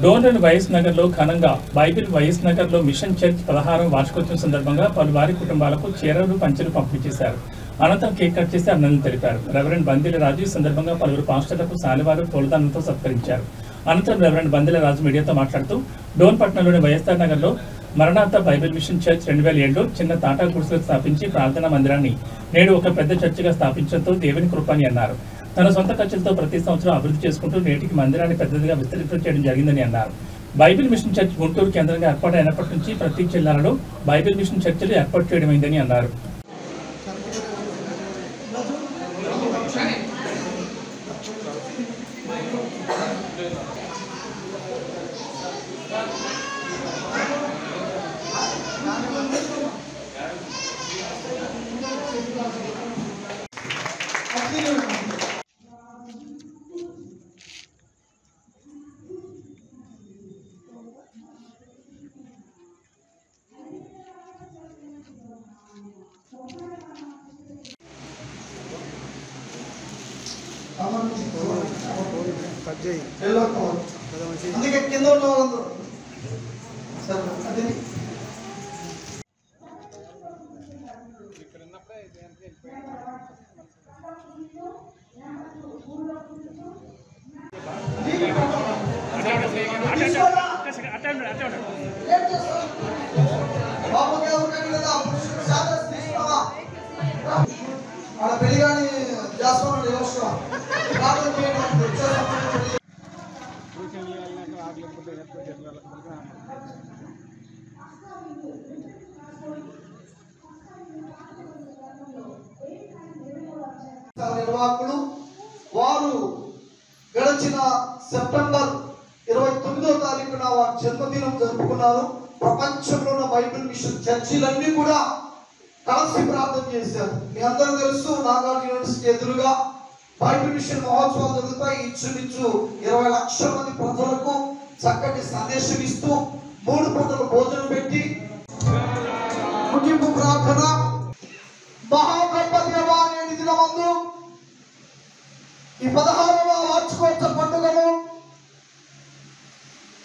డోన్లోని YS నగర్లో ఘనంగా Bible YS నగర్లో మిషన్ చర్చ్ 16వ వార్షికోత్సవం సందర్భంగా పలువారి కుటుంబాలకు చీరలు పంచెలు పంపిణీ చేశారు. అనంతరం కేక్ కట్ చేసి అభినందనలు తెలిపారు. రెవరెండ్ బందిల రాజు ఈ సందర్భంగా పలువురు పాస్టర్లకు శాలువాలు పూలదండలతో సత్కరించారు. అనంతరం రెవరెండ్ బందిల రాజు మీడియాతో మాట్లాడుతూ డోన్ పట్టణంలోని వైఎస్ఆర్ నగర్లో మరణాత బైబిల్ మిషన్ చర్చ్ 2007లో చిన్న తాటా గుడిసెలు స్థాపించి ప్రార్థనా మందిరాన్ని నేడు ఒక పెద్ద చర్చిగా స్థాపించడంతో దేవుని కృపని అన్నారు. తన సొంత ఖర్చులతో ప్రతి సంవత్సరం అభివృద్ధి చేసుకుంటూ నేటికి మందిరాన్ని పెద్దదిగా విస్తరింప చేయడం జరిగిందని అన్నారు. బైబిల్ మిషన్ చర్చ్ గుంటూరు కేంద్రంగా ఏర్పాటైనప్పటి నుంచి ప్రతి జిల్లాలలో బైబిల్ మిషన్ చర్చిలు ఏర్పాటు చేయడమైందని అన్నారు. అందుకే కింద ఉన్న వాళ్ళందరూ సార్ అదే ఆడ పెళ్లి కానీ చేస్తున్నాడు వ్యవస్థ నిర్వాహకులు వారు గడిచిన సెప్టెంబర్ 29వ తారీఖున వారి జన్మదినం జరుపుకున్నారు. ప్రపంచంలో ఉన్న బైబిల్ మిషన్ చర్చిలన్నీ కూడా కలిసి ప్రార్థన చేశారు. మీ అందరూ తెలుసు, నాగార్జున యూనివర్సిటీ ఎదురుగా బైబిల్ మిషన్ మహోత్సవాలు జరుగుతాయి. ఇంచుమించు 20 లక్షల మంది ప్రజలకు చక్కటి సందేశం ఇస్తూ 3 పూటలు భోజనం పెట్టి ముగింపు ప్రార్థన. మహాగొప్ప దేవా, నేటి దినమందు ఈ 16వ వార్షికోత్సవ పండుగను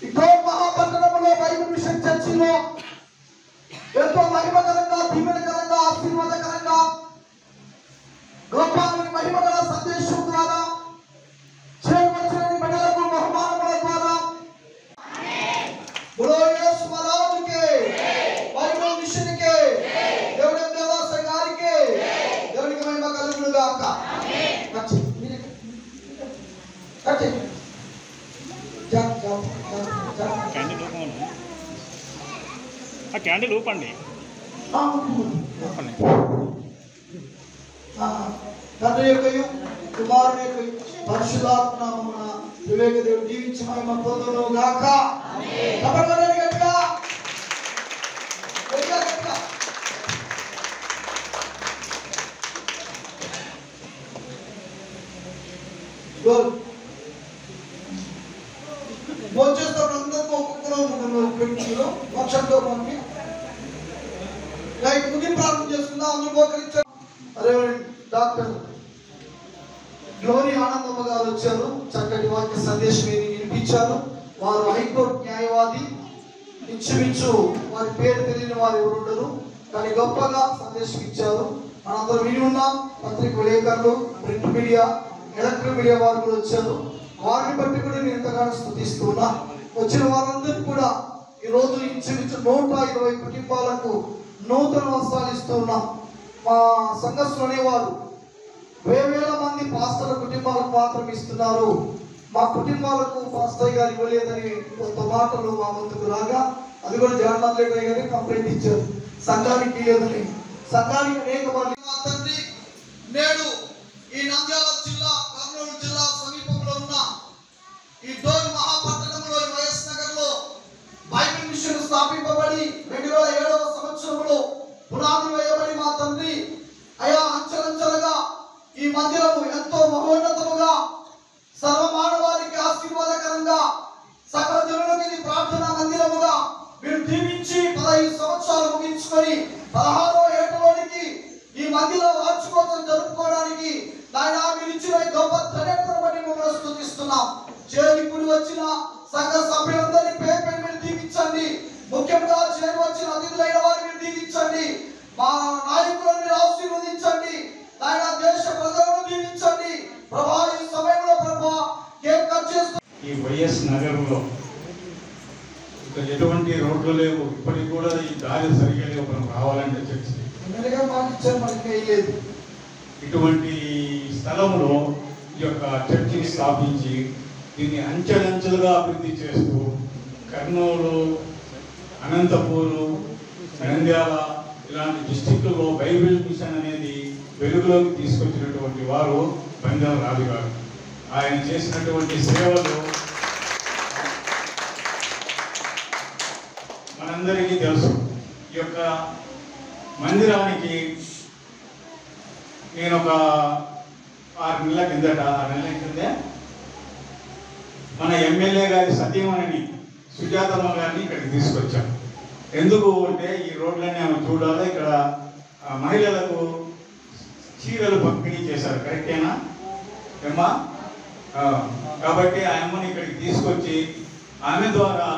ఈ డోన్ మహాపట్టణంలో బైబిల్ మిషన్ చర్చిలో ఎంతో మహిమకరంగా, దీవెనకరంగా, ఆశీర్వాదకరంగా గొప్ప మహిమగల సందేశం ద్వారా చేరువచ్చిన బిడ్డలకు బహుమానముల ద్వారా యేసు మహారాజుకే, బైబిల్ మిషన్కే, దేవుని దేవాలయ గారికి దేవునికి మహిమ కలుగును గాక. క్యాండిల్ ఊపండి. తండ్రి యొక్కయు కుమారుని యొక్క పరిశుద్ధాత్మ నామమున వివేక దేవుడు దీవించి మహిమ పొందును గాక. కబడ్డీ గట్టిగా గట్టిగా భోజేస్తాడు. అందరికీ ఒక్కొక్కరు పెట్టిలో వర్షంతో పంపి లైక్ ముగింపు ప్రార్థన చేసుకుందాం. అందరూ మోకరించారు. అరే డాక్టర్ గ్లోరీ ఆనందమ్మ గారు వచ్చారు, చక్కటి వాక్య సందేశం వినిపించారు. వారు హైకోర్టు న్యాయవాది. ఇంచుమించు వారి పేరు తెలియని వారు ఎవరు ఉండరు, కానీ గొప్పగా సందేశం ఇచ్చారు. మనందరం విని ఉన్నాం. పత్రిక విలేకరులు, ప్రింట్ మీడియా, ఎలక్ట్రిక్ మీడియా వారు కూడా వచ్చారు. వారిని బట్టి కూడా నేను ఎంతగానో స్తుతిస్తూ ఉన్నా. వచ్చిన వారందరికీ కూడా ఈరోజు ఇంచుమించు 120 కుటుంబాలకు నూతన వస్త్రాలు ఇస్తూ ఉన్నాం. మా సంఘస్థులు అనేవారు వేల మంది పాస్టర్ల కుటుంబాలకు మాత్రం ఇస్తున్నారు, మా కుటుంబాలకు పాస్టర్ గారు ఇవ్వలేదని కొంత మాటలు మా ముందుకు రాగా అది కూడా జగన్మోహన్ రెడ్డి గారి కంప్లైంట్ ఇచ్చారు. సంఘానికి లేదని, సంఘానికి అనేక మంది. తండ్రి, నేడు ఈ నంద్యాల జిల్లా, కర్నూలు జిల్లా సమీపంలో ఉన్న ఈ డోన్ మహాపట్టణంలో వైఎస్ నగర్లో బైబిల్ మిషన్ స్థాపింపబడి 2007వ సంవత్సరంలో పునాది వేయబడి మా తండ్రి అయా అంచెలంచెలుగా ఈ మందిరము ఎంతో మహోన్నతముగా సర్వమానవానికి ఆశీర్వాదకరంగా సకల జనులకు ఇది ప్రార్థనా మందిరముగా మీరు దీవించి 15 సంవత్సరాలు ముగించుకొని 16వ ఏటలోనికి ఈ మందిర వార్షికోత్సవం జరుపుకోవడానికి నాయన మీరు ఇచ్చిన గొప్ప ధన్యతను బట్టి మిమ్మల్ని స్తుతిస్తున్నాం. చేరి కూడి వచ్చిన సంఘ సభ్యుల దీవించండి. ముఖ్యంగా చేరు వచ్చిన అతిథులైన వారిని మీరు దీవించండి. మా నాయకులను మీరు ఆశీర్వదించండి. ఆయన దేశ ప్రజలను దీవించండి. ప్రభా ఈ సమయంలో ప్రభా కేక్ కట్ చేస్తూ ఈ వైఎస్ నగరంలో ఇక్కడ ఎటువంటి రోడ్లు లేవు. ఇప్పటికి కూడా ఈ దారి సరిగా లేవు. మనం రావాలంటే చర్చి ఇటువంటి స్థలంలో ఈ యొక్క చర్చిని స్థాపించి దీన్ని అంచెలంచెలుగా అభివృద్ధి చేస్తూ కర్నూలు, అనంతపూరు, నంద్యాల ఇలాంటి డిస్టిక్లలో బైబిల్ మిషన్ అనేది వెలుగులోకి తీసుకొచ్చినటువంటి వారు బంజారా రాజు గారు. ఆయన చేసినటువంటి సేవలు మనందరికీ తెలుసు. ఈ యొక్క మందిరానికి నేను ఒక 6 నెలల కిందే మన ఎమ్మెల్యే గారి సతీమణిని సుజాతమ్మ గారిని ఇక్కడికి తీసుకొచ్చాం. ఎందుకు అంటే ఈ రోడ్లన్నీ ఆమె చూడాలి. ఇక్కడ మహిళలకు చీరలు పంపిణీ చేశారు, కరెక్టేనా ఏమ్మా? కాబట్టి ఆ అమ్మని ఇక్కడికి తీసుకొచ్చి ఆమె ద్వారా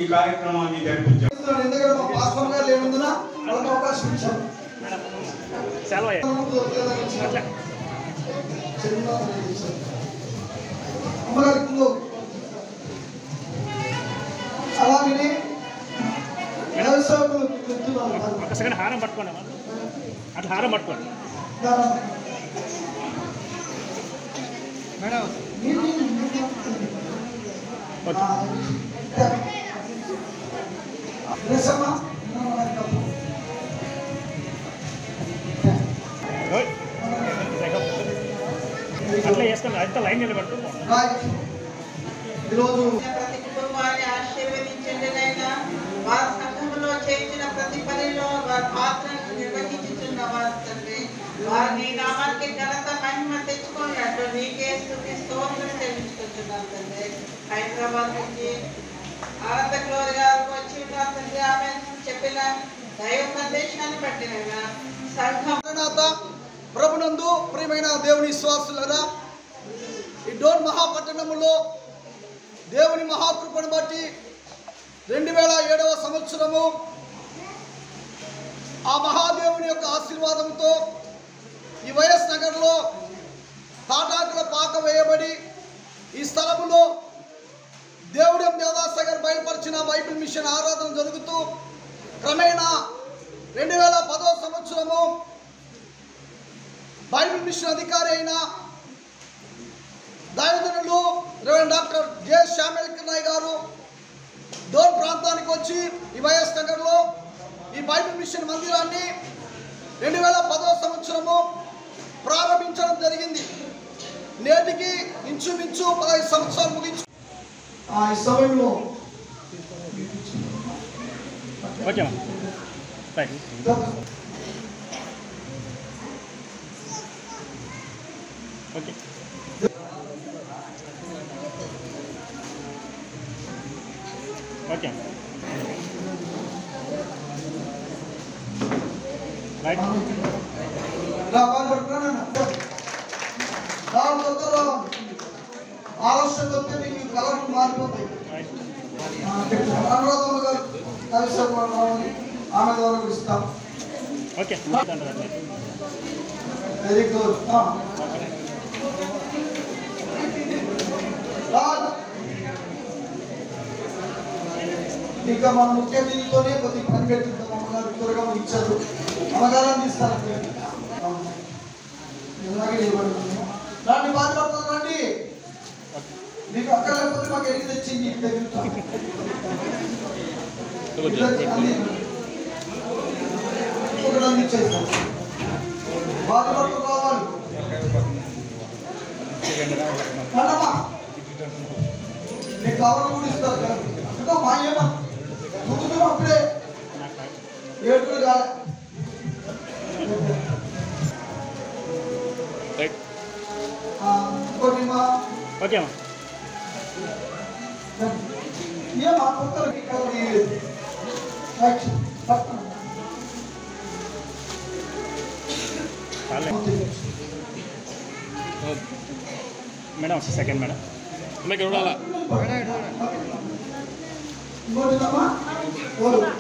ఈ కార్యక్రమాన్ని జరిపించారు. ఎందుకంటే మా పాస్టర్ గారు లేనందున వాళ్ళకి అవకాశం ఇచ్చారు. అలాగే హారం పట్టుకోండి, అట్లా హారం పట్టుకోండి మేడం. అట్లా చేస్తాం, అంత లైన్ నిలబెట్టు. ఈరోజు ప్రతి కుటుంబాన్ని ఆశీర్వదించండి నైనా. వారి సంఘంలో చేసిన ప్రతి పనిలో వారి పాత్రను నిర్వహించుతున్న వారి తండ్రి, వారిని నామానికి ఘనత మహిమ తెచ్చుకున్నట్టు నీకే స్తుతి స్తోత్రం చెల్లించుకుంటున్నాను తండ్రి. హైదరాబాద్ నుంచి ఆనంద గ్లోరీ గారు వచ్చి ఉన్నారు తండ్రి. ఆమె చెప్పిన దైవ సందేశాన్ని బట్టినైనా సంఘం ప్రభునందు ప్రియమైన దేవుని విశ్వాసులరా, ఈ డోన్ మహాపట్టణములో దేవుని మహాకృపను బట్టి 2007వ సంవత్సరము ఆ మహాదేవుని యొక్క ఆశీర్వాదంతో ఈ వైఎస్ నగర్లో తాటాకుల పాక వేయబడి ఈ స్థలములో దేవుడి దేవదాసగర్ బయలుపరిచిన బైబిల్ మిషన్ ఆరాధన జరుగుతూ క్రమేణా 2010వ సంవత్సరము బైబిల్ మిషన్ అధికారి అయిన దైవజనులు రెవరెండ్ డాక్టర్ జె శ్యామల్ కిరణయ్ గారు డోన్ ప్రాంతానికి వచ్చి ఈ వైఎస్ నగర్లో ఈ బైబిల్ మిషన్ మందిరాన్ని 2010వ సంవత్సరము ప్రారంభించడం జరిగింది. నేటికి ఇంచుమించు 15 సంవత్సరాలు ముగించు ఈ సమయంలో ఓకే ఓకే రైట్ ఆలస్యం వస్తే మీకు కలర్లు మారిపోతాయి. అనురాధమ్మ గారు ఆమె ద్వారా ఇస్తాం. Okay very good. ఇంకా మన ముఖ్య దీనితోనే కొద్దిగా పని పెట్టిద్దాం. అమ్మగారు త్వరగా ఇచ్చారు. అమ్మగారాన్ని ఇస్తారండి. రండి, బాధపడుతుంది రండి. మీకు అక్కడ లేకపోతే మాకు ఎన్ని తెచ్చింది ఒకటి అందించేస్తాం. బాధపడుతూ కావాలి. మీకు కావాలి కూడా ఇస్తారు కదా. ఇంకా మా ఏమా దుఃఖం అప్పుడే ఏడుపులు కాదు. ఇంకోటి మా ఓకే ఏమా కుక్కలకి కలిగి మేడం సెకండ్ మేడం చూడాలా అర్థమవుతుందమ్మా?